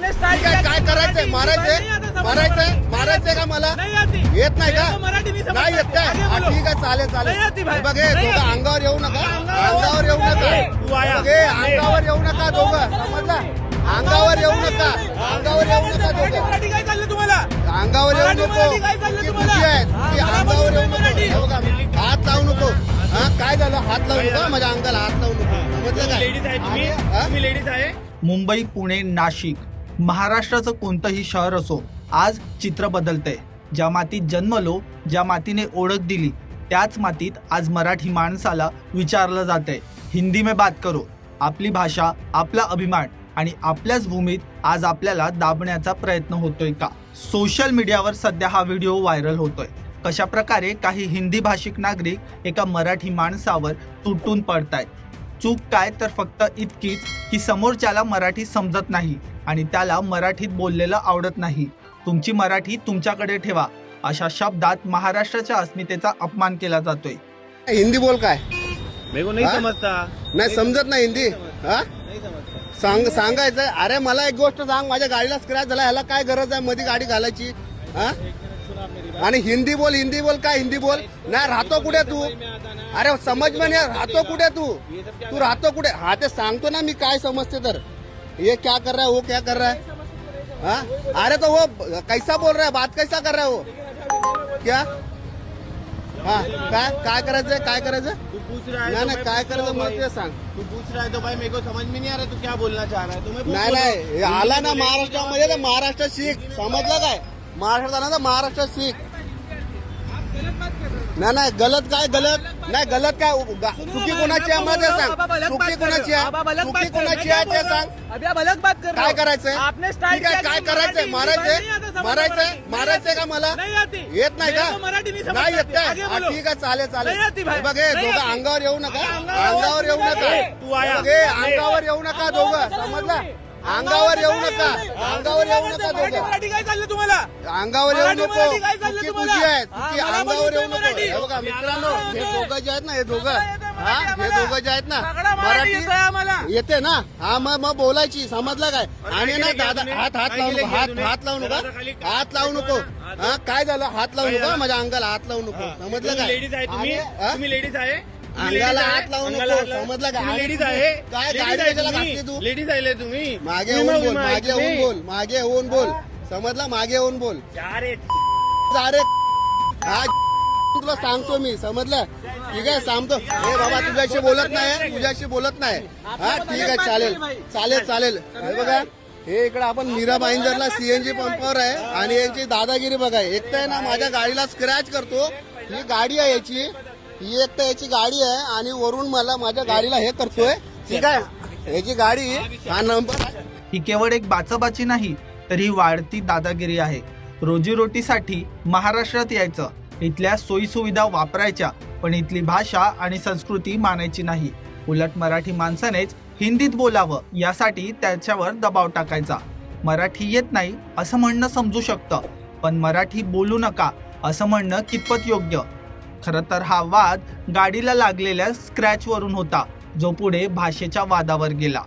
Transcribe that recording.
काय करायचंय? मारायचंय का मला? येत नाही का? नाही येत काय? ठीक आहे, चालेल. बघ हे दोघं अंगावर येऊ नका, अंगावर येऊ नका, अंगावर येऊ नका दोघं, समजलं? अंगावर येऊ नका दोघं, अंगावर येऊ नको. अंगावर येऊ नको, हात लावू नको. हा काय झालं? हात लावू नका माझ्या अंगाला, हात लावू नको, समजलं काय? लेडीज आहे. मुंबई, पुणे, नाशिक, महाराष्ट्राचं कोणतंही शहर असो, आज चित्र बदलतंय. ज्या मातीत जन्मलो, ज्या मातीने ओळख दिली, त्याच मातीत आज मराठी माणसाला विचारलं जातंय, हिंदी में बात करो. आपली भाषा, आपला अभिमान आणि आपल्याच भूमीत आज आपल्याला दाबण्याचा प्रयत्न होतोय का? सोशल मीडियावर सध्या हा व्हिडिओ व्हायरल होतोय. कशा प्रकारे काही हिंदी भाषिक नागरिक एका मराठी माणसावर तुटून पडतायत. चूक काय तर फक्त इतकीच की समोरच्याला मराठी समजत नाही आणि त्याला मराठीत बोललेलं आवडत नाही. तुमची मराठी तुमच्याकडे ठेवा, अशा शब्दात महाराष्ट्राच्या अस्मितेचा अपमान केला जातोय. हिंदी बोल काय? मेरे को नहीं समझता. नाही समजत नाही हिंदी. हा सांगायचं. अरे मला एक गोष्ट सांग, माझ्या गाडीला स्क्रॅच झाला, ह्याला काय गरज आहे मध्ये गाडी घालायची? हा आणि हिंदी बोल काय? हिंदी बोल नाही. राहतो कुठे तू? अरे समज में नहीं, राहतो कुठे तू राहतो कुठे? हा ते सांगतो ना मी काय समजते तर. ये क्या कर रहा है, वो क्या कर रहा है? हाँ अरे तो वो कैसा बोल रहा है, बात कैसा कर रहा है वो? क्या? हाँ काय करायचं? तू पूछ रहा है नाही काय करायचं मला ते सांग. तू पूछ रहा है तो भाई मेरे को समझ में नहीं आ रहा तू क्या बोलना चाह रहा है. तुम्हें नाही आला ना महाराष्ट्रामध्ये तर महाराष्ट्र शिक, समजलं काय? महाराष्ट्रात आला तर महाराष्ट्र शिक. नाही गलत काय? गलत काय? चुकी कोणाची आहे मला ते सांग. चुकी कोणाची आहे ते सांग. काय करायचंय? ठीक आहे, काय करायचंय? मारायचंय का मला? येत नाही का? नाही येत काय? ठीक आहे, चालेल. बघ हे दोघं अंगावर येऊ नका, अंगावर येऊ नका दोघं, समजलं? अंगावर येऊ नका दोघं, अंगावर येऊ नको. चुकी तुझी आहे, अंगावर येऊ नको. हे बघा मित्रांनो, हे दोघं जे आहेत ना, हे दोघं जे आहेत ना, मराठी येते ना. हा मग बोलायची, समजलं काय? आणि ना दादा हात लावू नको. हा काय झालं? हात लावू नका माझ्या अंगाला, हात लावू नको, समजलं काय? तुम्ही लेडीज आहे. अंगाला हात लावू नको, समजलं काय? लेडीज आहे. काय गाडी कशाला घातली तू? लेडीज आहे तुम्ही. मागे येऊन बोल, समजला? मागे येऊन बोल. अरे हा तुला सांगतो मी, समजलं? ठीक आहे, सांगतो. हे बाबा तुझ्याशी बोलत नाही. हा ठीक आहे, चालेल. हे बघा, हे इकडे आपण मीरा भाईंदरला सीएनजी पंपावर आहे आणि यांची दादागिरी बघा. एक तर ना माझ्या गाडीला स्क्रॅच करतो. ही गाडी आहे याची, ही एक तर याची गाडी आहे आणि वरून मला माझ्या गाडीला हे करतोय. ठीक आहे, याची गाडी, हा नंबर. ही केवळ एक बाचाबाची नाही तर ही वाढती दादागिरी आहे. रोजीरोटीसाठी महाराष्ट्रात यायचं, इथल्या सोयीसुविधा वापरायच्या, पण इथली भाषा आणि संस्कृती मानायची नाही. उलट मराठी माणसानेच हिंदीत बोलावं यासाठी त्याच्यावर दबाव टाकायचा. मराठी येत नाही असं म्हणणं समजू शकतं, पण मराठी बोलू नका असं म्हणणं कितपत योग्य? खरं तर हा वाद गाडीला लागलेल्या स्क्रॅचवरून होता, जो पुढे भाषेच्या वादावर गेला.